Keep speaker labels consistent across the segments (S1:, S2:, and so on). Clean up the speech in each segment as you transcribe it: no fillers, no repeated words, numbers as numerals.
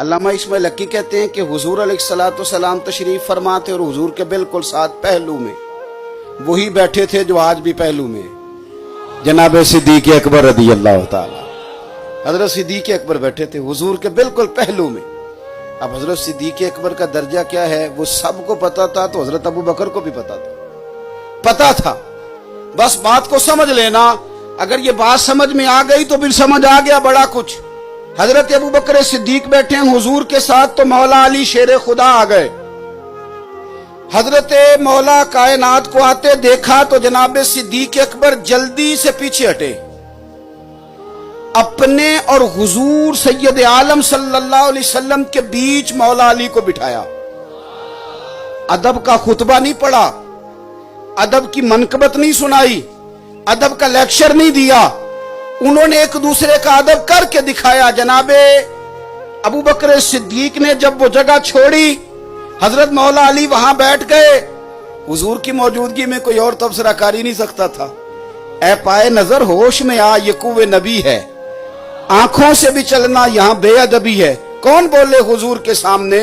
S1: علامہ اسماعیل حقی کہتے ہیں کہ حضور علیہ السلام تشریف فرما تھے اور حضور کے بالکل ساتھ پہلو میں وہی بیٹھے تھے جو آج بھی پہلو میں جناب صدیق اکبر رضی اللہ تعالی۔ حضرت صدیق اکبر بیٹھے تھے حضور کے بالکل پہلو میں۔ اب حضرت صدیق اکبر کا درجہ کیا ہے وہ سب کو پتا تھا، تو حضرت ابو بکر کو بھی پتا تھا۔ بس بات کو سمجھ لینا، اگر یہ بات سمجھ میں آ گئی تو پھر سمجھ آ گیا بڑا کچھ۔ حضرت ابو بکر صدیق بیٹھے ہیں حضور کے ساتھ تو مولا علی شیر خدا آ گئے۔ حضرت مولا کائنات کو آتے دیکھا تو جناب صدیق اکبر جلدی سے پیچھے ہٹے، اپنے اور حضور سید عالم صلی اللہ علیہ وسلم کے بیچ مولا علی کو بٹھایا۔ ادب کا خطبہ نہیں پڑھا، ادب کی منقبت نہیں سنائی، ادب کا لیکچر نہیں دیا، انہوں نے ایک دوسرے کا ادب کر کے دکھایا۔ جناب ابو بکر صدیق نے جب وہ جگہ چھوڑی، حضرت مولا علی وہاں بیٹھ گئے۔ حضور کی موجودگی میں کوئی اور تبصرہ کر ہی نہیں سکتا تھا۔ اے پائے نظر ہوش میں آ، یہ کوئے نبی ہے، آنکھوں سے بھی چلنا یہاں بے ادبی ہے۔ کون بولے حضور کے سامنے؟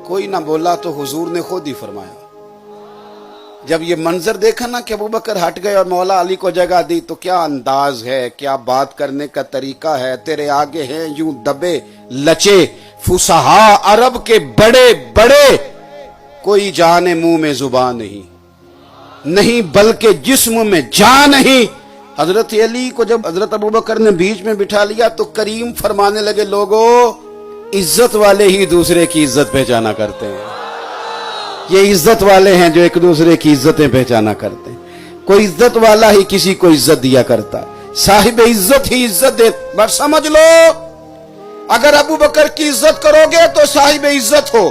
S1: کوئی نہ بولا تو حضور نے خود ہی فرمایا۔ جب یہ منظر دیکھا نا کہ ابو بکر ہٹ گئے اور مولا علی کو جگہ دی، تو کیا انداز ہے، کیا بات کرنے کا طریقہ ہے۔ تیرے آگے ہیں یوں دبے لچے فصحا عرب کے بڑے بڑے، کوئی جان منہ میں زبان نہیں بلکہ جسم میں جان نہیں۔ حضرت علی کو جب حضرت ابو بکر نے بیچ میں بٹھا لیا تو کریم فرمانے لگے، لوگوں عزت والے ہی دوسرے کی عزت پہچانا کرتے ہیں۔ یہ عزت والے ہیں جو ایک دوسرے کی عزتیں پہچانا کرتے ہیں۔ کوئی عزت والا ہی کسی کو عزت دیا کرتا ہے، صاحب عزت ہی عزت دے۔ بس سمجھ لو، اگر ابو بکر کی عزت کرو گے تو صاحب عزت ہو،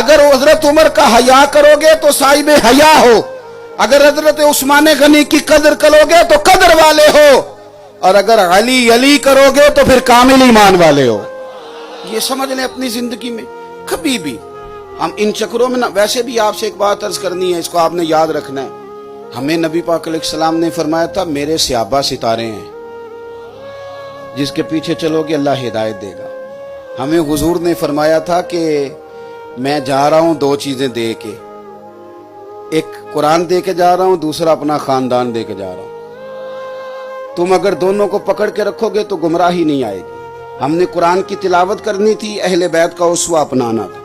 S1: اگر حضرت عمر کا حیا کرو گے تو صاحب حیا ہو، اگر حضرت عثمان غنی کی قدر کرو گے تو قدر والے ہو، اور اگر علی کرو گے تو پھر کامل ایمان والے ہو۔ یہ سمجھ لیں اپنی زندگی میں کبھی بھی ہم ان چکروں میں نہ۔ ویسے بھی آپ سے ایک بات عرض کرنی ہے، اس کو آپ نے یاد رکھنا ہے۔ ہمیں نبی پاک علیہ السلام نے فرمایا تھا میرے صحابہ ستارے ہیں، جس کے پیچھے چلو گے اللہ ہدایت دے گا۔ ہمیں حضور نے فرمایا تھا کہ میں جا رہا ہوں دو چیزیں دے کے، ایک قرآن دے کے جا رہا ہوں، دوسرا اپنا خاندان دے کے جا رہا ہوں۔ تم اگر دونوں کو پکڑ کے رکھو گے تو گمراہی نہیں آئے گی۔ ہم نے قرآن کی تلاوت کرنی تھی، اہل بیت کا اسوہ اپنانا تھا۔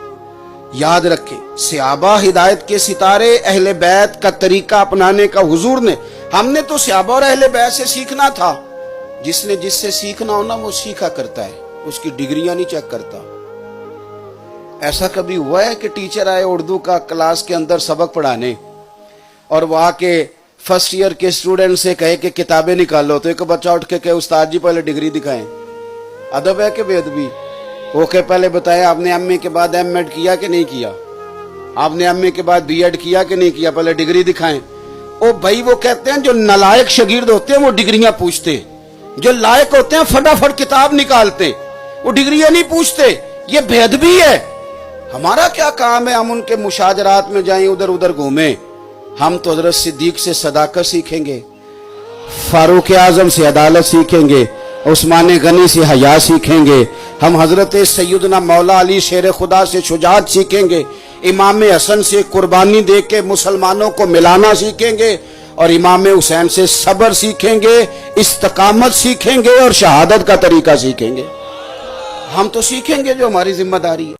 S1: یاد رکھیں، صحابہ ہدایت کے ستارے، اہل بیت کا طریقہ اپنانے کا حضور نے۔ ہم نے تو صحابہ اور اہل بیت سے سیکھنا تھا۔ جس نے جس سے سیکھنا ہونا وہ سیکھا کرتا ہے، اس کی ڈگریاں نہیں چیک کرتا۔ ایسا کبھی ہوا ہے کہ ٹیچر آئے اردو کا کلاس کے اندر سبق پڑھانے اور وہ آ کے فرسٹ ایئر کے اسٹوڈنٹ سے کہے کہ کتابیں نکالو، تو ایک بچہ اٹھ کے کہے استاد جی پہلے ڈگری دکھائیں؟ ادب ہے کہ بے ادبی؟ وہ کہ پہلے بتائیں آپ نے ایم اے کے بعد ایم ایڈ کیا کہ نہیں کیا، آپ نے ایم اے کے بعد بی ایڈ کیا کہ نہیں کیا، پہلے ڈگری دکھائیں۔ او بھائی، وہ کہتے ہیں جو نالائق شاگرد ہوتے ہیں وہ ڈگریاں پوچھتے ہیں، جو لائق ہوتے ہیں فٹافٹ کتاب نکالتے ہیں، وہ ڈگریاں نہیں پوچھتے۔ یہ بے ادبی ہے۔ ہمارا کیا کام ہے ہم ان کے مشاجرات میں جائیں، ادھر ادھر گھومیں؟ ہم تو حضرت صدیق سے صداقت سیکھیں گے، فاروق اعظم سے عدالت سیکھیں گے، عثمان غنی سے حیا سیکھیں گے، ہم حضرت سیدنا مولا علی شیر خدا سے شجاعت سیکھیں گے، امام حسن سے قربانی دے کے مسلمانوں کو ملانا سیکھیں گے، اور امام حسین سے صبر سیکھیں گے، استقامت سیکھیں گے، اور شہادت کا طریقہ سیکھیں گے۔ ہم تو سیکھیں گے جو ہماری ذمہ داری ہے۔